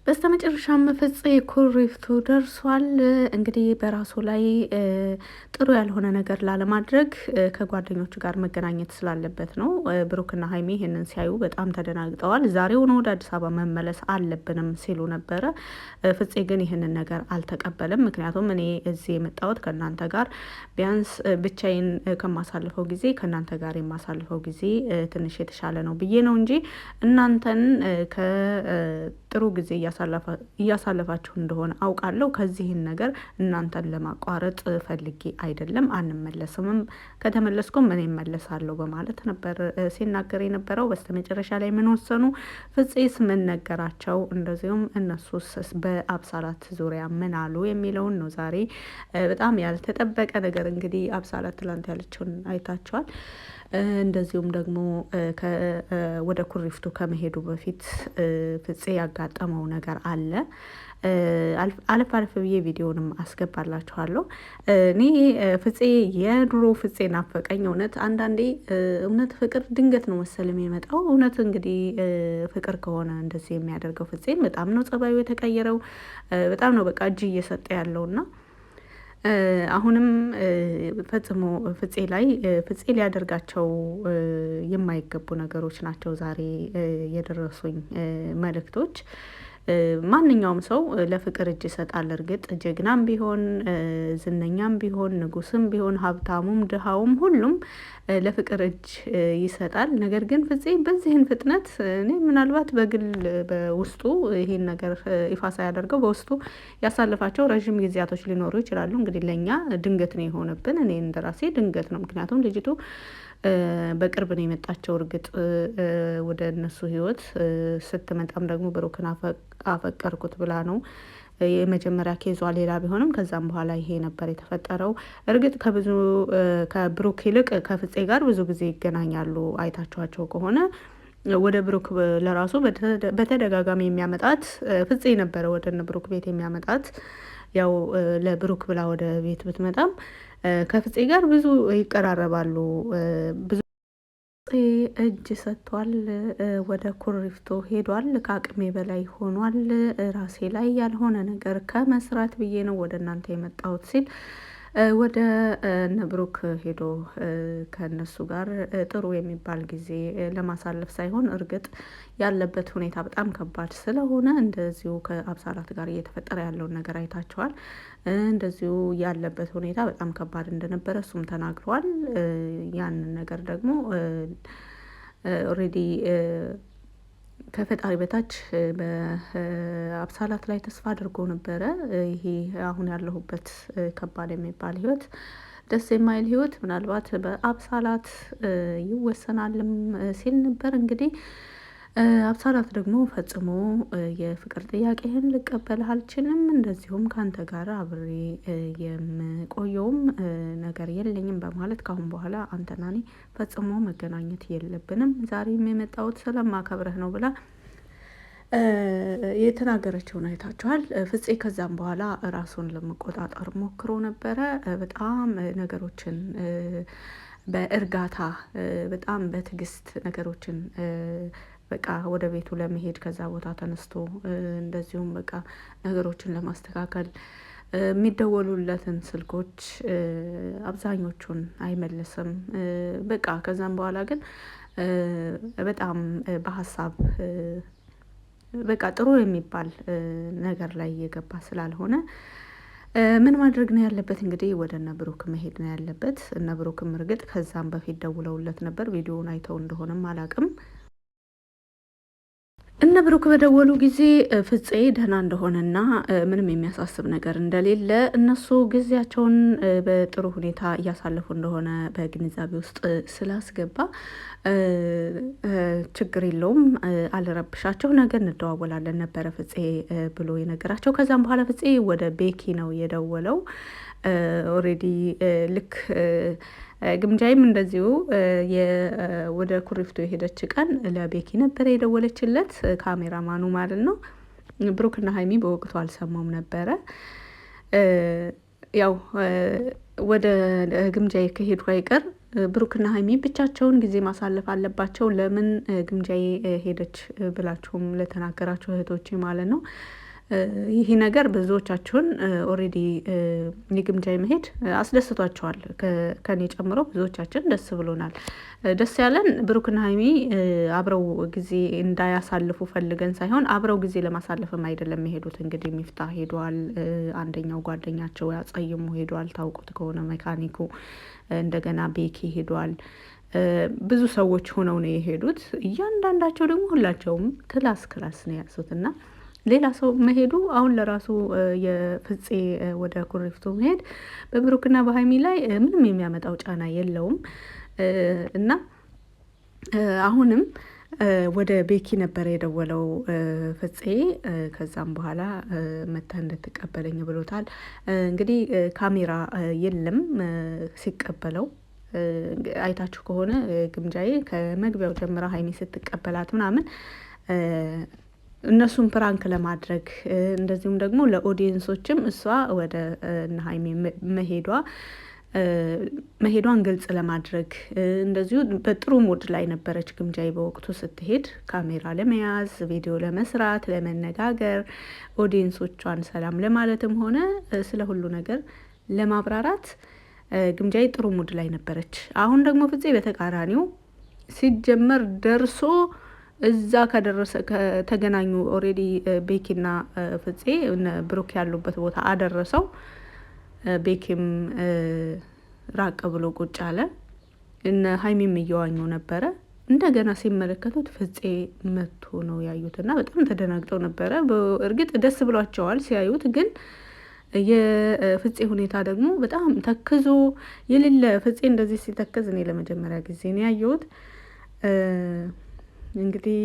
በስተመጨረሻም ፍፄ ኩሪፍቱ ደርሷል። እንግዲህ በራሱ ላይ ጥሩ ያልሆነ ነገር ላለማድረግ ከጓደኞቹ ጋር መገናኘት ስላለበት ነው። ብሩክና ሀይሚ ይህንን ሲያዩ በጣም ተደናግጠዋል። ዛሬውኑ ወደ አዲስ አበባ መመለስ አለብንም ሲሉ ነበረ። ፍፄ ግን ይህንን ነገር አልተቀበለም። ምክንያቱም እኔ እዚህ የመጣሁት ከእናንተ ጋር ቢያንስ ብቻዬን ከማሳልፈው ጊዜ ከእናንተ ጋር የማሳልፈው ጊዜ ትንሽ የተሻለ ነው ብዬ ነው እንጂ እናንተን ከጥሩ ጊዜ እያሳለፋችሁ እንደሆነ አውቃለሁ። ከዚህን ነገር እናንተን ለማቋረጥ ፈልጌ አይደለም። አንመለስምም፣ ከተመለስኩም እኔ እመለሳለሁ በማለት ነበር ሲናገር የነበረው። በስተመጨረሻ ላይ ምን ወሰኑ? ፍፄስ ምን ነገራቸው? እንደዚሁም እነሱስ በአብሳላት ዙሪያ ምን አሉ የሚለውን ነው ዛሬ። በጣም ያልተጠበቀ ነገር እንግዲህ አብሳላት ትላንት ያለችውን አይታችኋል። እንደዚሁም ደግሞ ወደ ኩሪፍቱ ከመሄዱ በፊት ፍፄ ያጋጠመው ነገር አለ። አለፍ አለፍ ብዬ ቪዲዮንም አስገባላችኋለሁ። እኔ ፍፄ የድሮ ፍፄ ናፈቀኝ። እውነት አንዳንዴ እውነት ፍቅር ድንገት ነው መሰል የሚመጣው። እውነት እንግዲህ ፍቅር ከሆነ እንደዚህ የሚያደርገው ፍፄን በጣም ነው ጸባዩ የተቀየረው። በጣም ነው በቃ እጅ እየሰጠ ያለውና አሁንም ፈጽሞ ፍፄ ላይ ፍፄ ሊያደርጋቸው የማይገቡ ነገሮች ናቸው ዛሬ የደረሱኝ መልእክቶች። ማንኛውም ሰው ለፍቅር እጅ ይሰጣል። እርግጥ ጀግናም ቢሆን ዝነኛም ቢሆን ንጉስም ቢሆን ሀብታሙም ድሃውም ሁሉም ለፍቅር እጅ ይሰጣል። ነገር ግን ፍፄ በዚህን ፍጥነት እኔ ምናልባት በግል በውስጡ ይሄን ነገር ይፋ ሳያደርገው በውስጡ ያሳልፋቸው ረዥም ጊዜያቶች ሊኖሩ ይችላሉ። እንግዲህ ለእኛ ድንገት ነው የሆነብን። እኔ እንደራሴ ድንገት ነው። ምክንያቱም ልጅቱ በቅርብ ነው የመጣቸው። እርግጥ ወደ እነሱ ህይወት ስትመጣም ደግሞ ብሩክን አፈቀርኩት ብላ ነው። የመጀመሪያ ኬዟ ሌላ ቢሆንም ከዛም በኋላ ይሄ ነበር የተፈጠረው። እርግጥ ከብሩክ ይልቅ ከፍፄ ጋር ብዙ ጊዜ ይገናኛሉ። አይታችኋቸው ከሆነ ወደ ብሩክ ለራሱ በተደጋጋሚ የሚያመጣት ፍፄ ነበረ። ወደ እነ ብሩክ ቤት የሚያመጣት ያው ለብሩክ ብላ ወደ ቤት ብትመጣም ከፍፄ ጋር ብዙ ይቀራረባሉ። ብዙ እጅ ሰጥቷል። ወደ ኩሪፍቱ ሄዷል። ከአቅሜ በላይ ሆኗል። ራሴ ላይ ያልሆነ ነገር ከመስራት ብዬ ነው ወደ እናንተ የመጣሁት ሲል ወደ ነብሩክ ሄዶ ከነሱ ጋር ጥሩ የሚባል ጊዜ ለማሳለፍ ሳይሆን እርግጥ ያለበት ሁኔታ በጣም ከባድ ስለሆነ እንደዚሁ ከአብሳላት ጋር እየተፈጠረ ያለውን ነገር አይታቸዋል። እንደዚሁ ያለበት ሁኔታ በጣም ከባድ እንደነበረ እሱም ተናግሯል። ያንን ነገር ደግሞ ኦልሬዲ ከፈጣሪ በታች በአብሳላት ላይ ተስፋ አድርጎ ነበረ። ይሄ አሁን ያለሁበት ከባድ የሚባል ህይወት፣ ደስ የማይል ህይወት ምናልባት በአብሳላት ይወሰናልም ሲል ነበር። እንግዲህ አብሳላት ደግሞ ፈጽሞ የፍቅር ጥያቄህን ልቀበልህ አልችልም፣ እንደዚሁም ከአንተ ጋር አብሬ የምቆየውም ነገር የለኝም በማለት ካሁን በኋላ አንተና እኔ ፈጽሞ መገናኘት የለብንም፣ ዛሬም የመጣሁት ስለማከብረህ ነው ብላ የተናገረችውን አይታችኋል። ፍፄ ከዛም በኋላ ራሱን ለመቆጣጠር ሞክሮ ነበረ። በጣም ነገሮችን በእርጋታ በጣም በትዕግስት ነገሮችን በቃ ወደ ቤቱ ለመሄድ ከዛ ቦታ ተነስቶ እንደዚሁም በቃ ነገሮችን ለማስተካከል የሚደወሉለትን ስልኮች አብዛኞቹን አይመልስም። በቃ ከዛም በኋላ ግን በጣም በሀሳብ በቃ ጥሩ የሚባል ነገር ላይ እየገባ ስላልሆነ ምን ማድረግ ነው ያለበት? እንግዲህ ወደ እነ ብሩክ መሄድ ነው ያለበት። እነ ብሩክም እርግጥ ከዛም በፊት ደውለውለት ነበር። ቪዲዮውን አይተው እንደሆነም አላቅም። እነ ብሩክ በደወሉ ጊዜ ፍፄ ደህና እንደሆነና ምንም የሚያሳስብ ነገር እንደሌለ እነሱ ጊዜያቸውን በጥሩ ሁኔታ እያሳለፉ እንደሆነ በግንዛቤ ውስጥ ስላስገባ ችግር የለውም አልረብሻቸው፣ ነገ እንደዋወላለን ነበረ ፍፄ ብሎ የነገራቸው። ከዛም በኋላ ፍፄ ወደ ቤኪ ነው የደወለው። ኦልሬዲ ልክ ግምጃይም እንደዚሁ ወደ ኩሪፍቱ የሄደች ቀን ለቤኪ ነበረ የደወለችለት፣ ካሜራማኑ ማለት ነው። ብሩክና ሀይሚ በወቅቱ አልሰማም ነበረ። ያው ወደ ግምጃዬ ከሄዱ አይቀር ብሩክና ሀይሚ ብቻቸውን ጊዜ ማሳለፍ አለባቸው። ለምን ግምጃዬ ሄደች ብላችሁም ለተናገራችሁ እህቶቼ ማለት ነው። ይህ ነገር ብዙዎቻችሁን ኦልሬዲ የግምጃዬ መሄድ አስደስቷቸዋል። ከኔ ጨምሮ ብዙዎቻችን ደስ ብሎናል። ደስ ያለን ብሩክና ሀይሚ አብረው ጊዜ እንዳያሳልፉ ፈልገን ሳይሆን አብረው ጊዜ ለማሳለፍም አይደለም የሄዱት። እንግዲህ ሚፍታ ሄዷል፣ አንደኛው ጓደኛቸው ያጸይሙ ሄዷል፣ ታውቁት ከሆነ ሜካኒኩ። እንደገና ቤኪ ሄዷል። ብዙ ሰዎች ሆነው ነው የሄዱት። እያንዳንዳቸው ደግሞ ሁላቸውም ክላስ ነው ያዙት እና ሌላ ሰው መሄዱ አሁን ለራሱ የፍፄ ወደ ኩሪፍቱ መሄድ በብሩክና በሀይሚ ላይ ምንም የሚያመጣው ጫና የለውም እና አሁንም ወደ ቤኪ ነበር የደወለው ፍፄ። ከዛም በኋላ መታ እንድትቀበለኝ ብሎታል። እንግዲህ ካሜራ የለም ሲቀበለው። አይታችሁ ከሆነ ግምጃዬ ከመግቢያው ጀምራ ሀይሚ ስትቀበላት ምናምን እነሱን ፕራንክ ለማድረግ እንደዚሁም ደግሞ ለኦዲየንሶችም እሷ ወደ እነ ሀይሚ መሄዷን ግልጽ ለማድረግ እንደዚሁ በጥሩ ሙድ ላይ ነበረች ግምጃዬ በወቅቱ ስትሄድ፣ ካሜራ ለመያዝ ቪዲዮ ለመስራት ለመነጋገር ኦዲየንሶቿን ሰላም ለማለትም ሆነ ስለ ሁሉ ነገር ለማብራራት ግምጃዬ ጥሩ ሙድ ላይ ነበረች። አሁን ደግሞ ፍፄ በተቃራኒው ሲጀመር ደርሶ እዛ ከተገናኙ ኦልሬዲ ቤኪና ፍፄ ብሩክ ያሉበት ቦታ አደረሰው። ቤኪም ራቅ ብሎ ቁጭ አለ። እነ ሀይሚም እየዋኙ ነበረ። እንደገና ሲመለከቱት ፍፄ መቶ ነው ያዩት እና በጣም ተደናግጠው ነበረ። እርግጥ ደስ ብሏቸዋል ሲያዩት፣ ግን የፍፄ ሁኔታ ደግሞ በጣም ተክዞ የሌለ ፍፄ እንደዚህ ሲተክዝ እኔ ለመጀመሪያ ጊዜ ነው ያየሁት። እንግዲህ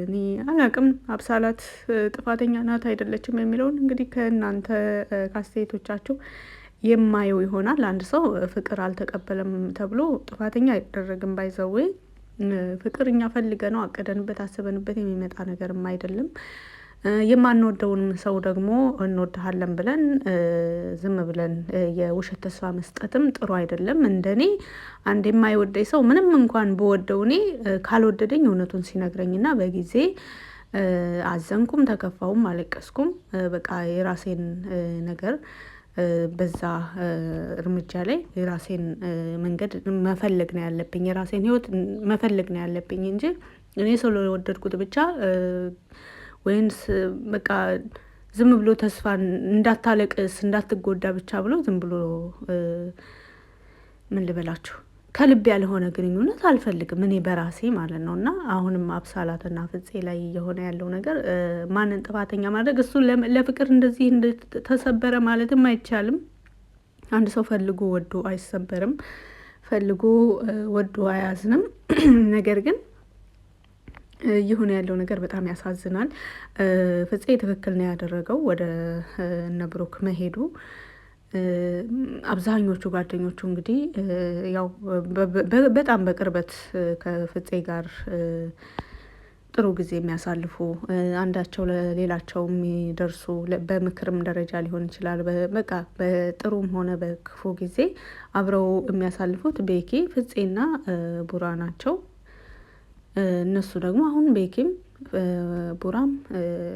እኔ አላቅም አብሳላት ጥፋተኛ ናት አይደለችም የሚለውን እንግዲህ ከእናንተ ከአስተያየቶቻችሁ የማየው ይሆናል። አንድ ሰው ፍቅር አልተቀበለም ተብሎ ጥፋተኛ አይደረግም። ባይዘዌ ፍቅር እኛ ፈልገ ነው አቅደንበት አስበንበት የሚመጣ ነገርም አይደለም። የማንወደውንም ሰው ደግሞ እንወድሃለን ብለን ዝም ብለን የውሸት ተስፋ መስጠትም ጥሩ አይደለም። እንደኔ አንድ የማይወደኝ ሰው ምንም እንኳን በወደው እኔ ካልወደደኝ እውነቱን ሲነግረኝና በጊዜ አዘንኩም፣ ተከፋውም፣ አለቀስኩም በቃ የራሴን ነገር በዛ እርምጃ ላይ የራሴን መንገድ መፈለግ ነው ያለብኝ፣ የራሴን ህይወት መፈለግ ነው ያለብኝ እንጂ እኔ ሰው ለወደድኩት ብቻ ወይንስ በቃ ዝም ብሎ ተስፋ እንዳታለቅስ እንዳትጎዳ ብቻ ብሎ ዝም ብሎ ምን ልበላችሁ ከልብ ያልሆነ ግንኙነት አልፈልግም እኔ በራሴ ማለት ነው። እና አሁንም አብሳላትና ፍፄ ላይ የሆነ ያለው ነገር ማንን ጥፋተኛ ማድረግ እሱ ለፍቅር እንደዚህ ተሰበረ ማለትም አይቻልም። አንድ ሰው ፈልጎ ወዶ አይሰበርም፣ ፈልጎ ወዶ አያዝንም። ነገር ግን ይሁን ያለው ነገር በጣም ያሳዝናል። ፍፄ ትክክል ነው ያደረገው ወደ እነ ብሩክ መሄዱ። አብዛኞቹ ጓደኞቹ እንግዲህ ያው በጣም በቅርበት ከፍፄ ጋር ጥሩ ጊዜ የሚያሳልፉ አንዳቸው ለሌላቸው የሚደርሱ በምክርም ደረጃ ሊሆን ይችላል። በቃ በጥሩም ሆነ በክፉ ጊዜ አብረው የሚያሳልፉት ቤኪ ፍፄና ቡራ ናቸው። እነሱ ደግሞ አሁን ቤኪም ቡራም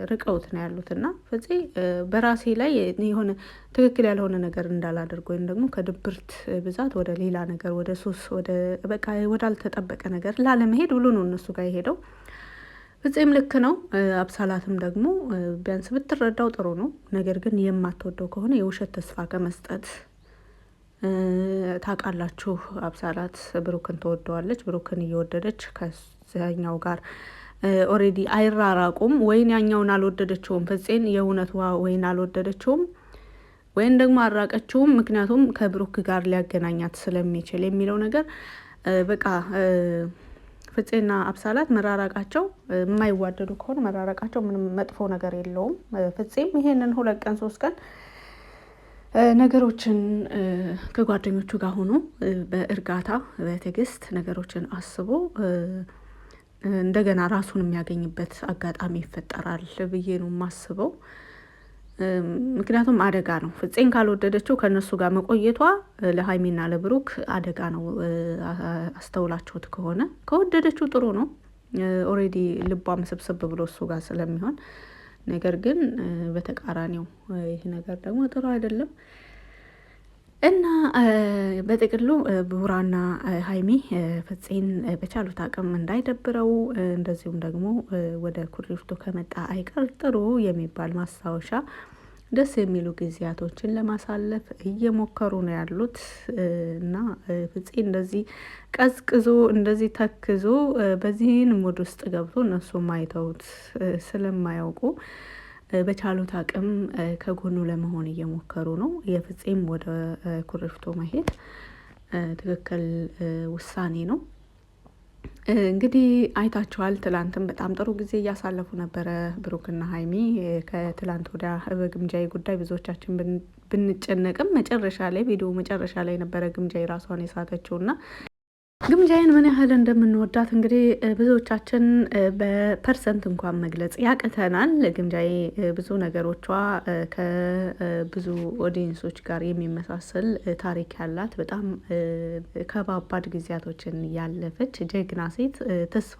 ርቀውት ነው ያሉት እና ፍፄ በራሴ ላይ የሆነ ትክክል ያልሆነ ነገር እንዳላደርግ ወይም ደግሞ ከድብርት ብዛት ወደ ሌላ ነገር ወደ ሱስ ወደ በቃ ወዳልተጠበቀ ነገር ላለመሄድ ብሎ ነው እነሱ ጋር የሄደው። ፍፄም ልክ ነው። አብሳላትም ደግሞ ቢያንስ ብትረዳው ጥሩ ነው። ነገር ግን የማትወደው ከሆነ የውሸት ተስፋ ከመስጠት ታውቃላችሁ። አብሳላት ብሩክን ትወደዋለች። ብሩክን እየወደደች ከዛኛው ጋር ኦልሬዲ አይራራቁም። ወይን ያኛውን አልወደደችውም ፍፄን የእውነቷ ወይን አልወደደችውም ወይም ደግሞ አራቀችውም። ምክንያቱም ከብሩክ ጋር ሊያገናኛት ስለሚችል የሚለው ነገር በቃ ፍፄና አብሳላት መራራቃቸው የማይዋደዱ ከሆነ መራራቃቸው ምንም መጥፎ ነገር የለውም። ፍፄም ይሄንን 2 ቀን 3 ቀን ነገሮችን ከጓደኞቹ ጋር ሆኖ በእርጋታ በትዕግስት ነገሮችን አስቦ እንደገና ራሱን የሚያገኝበት አጋጣሚ ይፈጠራል ብዬ ነው የማስበው። ምክንያቱም አደጋ ነው። ፍፄን ካልወደደችው ከእነሱ ጋር መቆየቷ ለሀይሚና ለብሩክ አደጋ ነው። አስተውላችሁት ከሆነ ከወደደችው ጥሩ ነው። ኦሬዲ ልቧም ስብስብ ብሎ እሱ ጋር ስለሚሆን፣ ነገር ግን በተቃራኒው ይህ ነገር ደግሞ ጥሩ አይደለም እና በጥቅሉ ቡራና ሀይሚ ፍፄን በቻሉት አቅም እንዳይደብረው፣ እንደዚሁም ደግሞ ወደ ኩሪፍቱ ከመጣ አይቀር ጥሩ የሚባል ማስታወሻ ደስ የሚሉ ጊዜያቶችን ለማሳለፍ እየሞከሩ ነው ያሉት እና ፍፄ እንደዚህ ቀዝቅዞ እንደዚህ ተክዞ በዚህን ሙድ ውስጥ ገብቶ እነሱም አይተውት ስለማያውቁ በቻሉት አቅም ከጎኑ ለመሆን እየሞከሩ ነው። የፍፄም ወደ ኩሪፍቱ መሄድ ትክክል ውሳኔ ነው። እንግዲህ አይታችኋል። ትላንትም በጣም ጥሩ ጊዜ እያሳለፉ ነበረ ብሩክና ሀይሚ። ከትላንት ወዲያ በግምጃዬ ጉዳይ ብዙዎቻችን ብንጨነቅም መጨረሻ ላይ ቪዲዮ መጨረሻ ላይ ነበረ ግምጃዬ ራሷን የሳተችው እና ግምጃዬን ምን ያህል እንደምንወዳት እንግዲህ ብዙዎቻችን በፐርሰንት እንኳን መግለጽ ያቅተናል። ግምጃዬ ብዙ ነገሮቿ ከብዙ ኦዲየንሶች ጋር የሚመሳሰል ታሪክ ያላት በጣም ከባባድ ጊዜያቶችን ያለፈች ጀግና ሴት፣ ተስፋ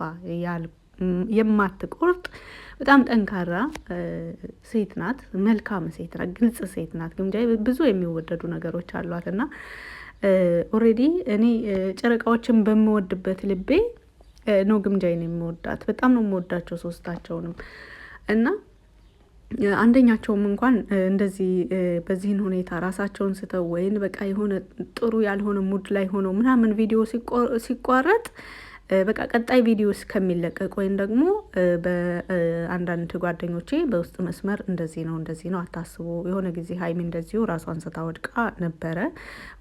የማትቆርጥ በጣም ጠንካራ ሴት ናት። መልካም ሴት ናት። ግልጽ ሴት ናት። ግምጃዬ ብዙ የሚወደዱ ነገሮች አሏት እና ኦሬዲ እኔ ጨረቃዎችን በምወድበት ልቤ ነው ግምጃዬን የምወዳት። በጣም ነው የምወዳቸው ሶስታቸውንም እና አንደኛቸውም እንኳን እንደዚህ በዚህን ሁኔታ ራሳቸውን ስተው ወይን በቃ የሆነ ጥሩ ያልሆነ ሙድ ላይ ሆነው ምናምን ቪዲዮ ሲቋረጥ በቃ ቀጣይ ቪዲዮ እስከሚለቀቅ ወይም ደግሞ በአንዳንድ ጓደኞቼ በውስጥ መስመር እንደዚህ ነው አታስቡ፣ የሆነ ጊዜ ሀይሚ እንደዚሁ ራሷን ስታ ወድቃ ነበረ፣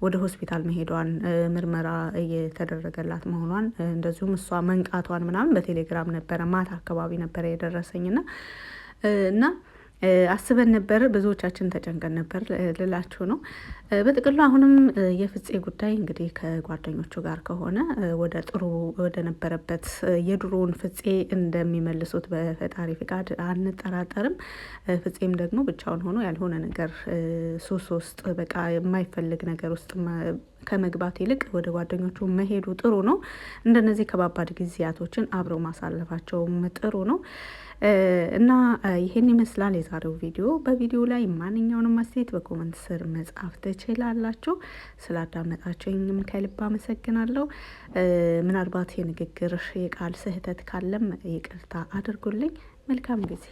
ወደ ሆስፒታል መሄዷን ምርመራ እየተደረገላት መሆኗን እንደዚሁም እሷ መንቃቷን ምናምን በቴሌግራም ነበረ ማታ አካባቢ ነበረ የደረሰኝና እና አስበን ነበር፣ ብዙዎቻችን ተጨንቀን ነበር ልላችሁ ነው። በጥቅሉ አሁንም የፍፄ ጉዳይ እንግዲህ ከጓደኞቹ ጋር ከሆነ ወደ ጥሩ ወደ ነበረበት የድሮውን ፍፄ እንደሚመልሱት በፈጣሪ ፍቃድ አንጠራጠርም። ፍፄም ደግሞ ብቻውን ሆኖ ያልሆነ ነገር ሱስ ውስጥ በቃ የማይፈልግ ነገር ውስጥ ከመግባት ይልቅ ወደ ጓደኞቹ መሄዱ ጥሩ ነው። እንደነዚህ ከባባድ ጊዜያቶችን አብረው ማሳለፋቸውም ጥሩ ነው እና ይሄን ይመስላል የዛሬው ቪዲዮ። በቪዲዮ ላይ ማንኛውንም አስተያየት በኮመንት ስር መጻፍ ትችላላችሁ። ስላዳመጣችሁኝም ከልብ አመሰግናለሁ። ምናልባት የንግግር የቃል ስህተት ካለም ይቅርታ አድርጉልኝ። መልካም ጊዜ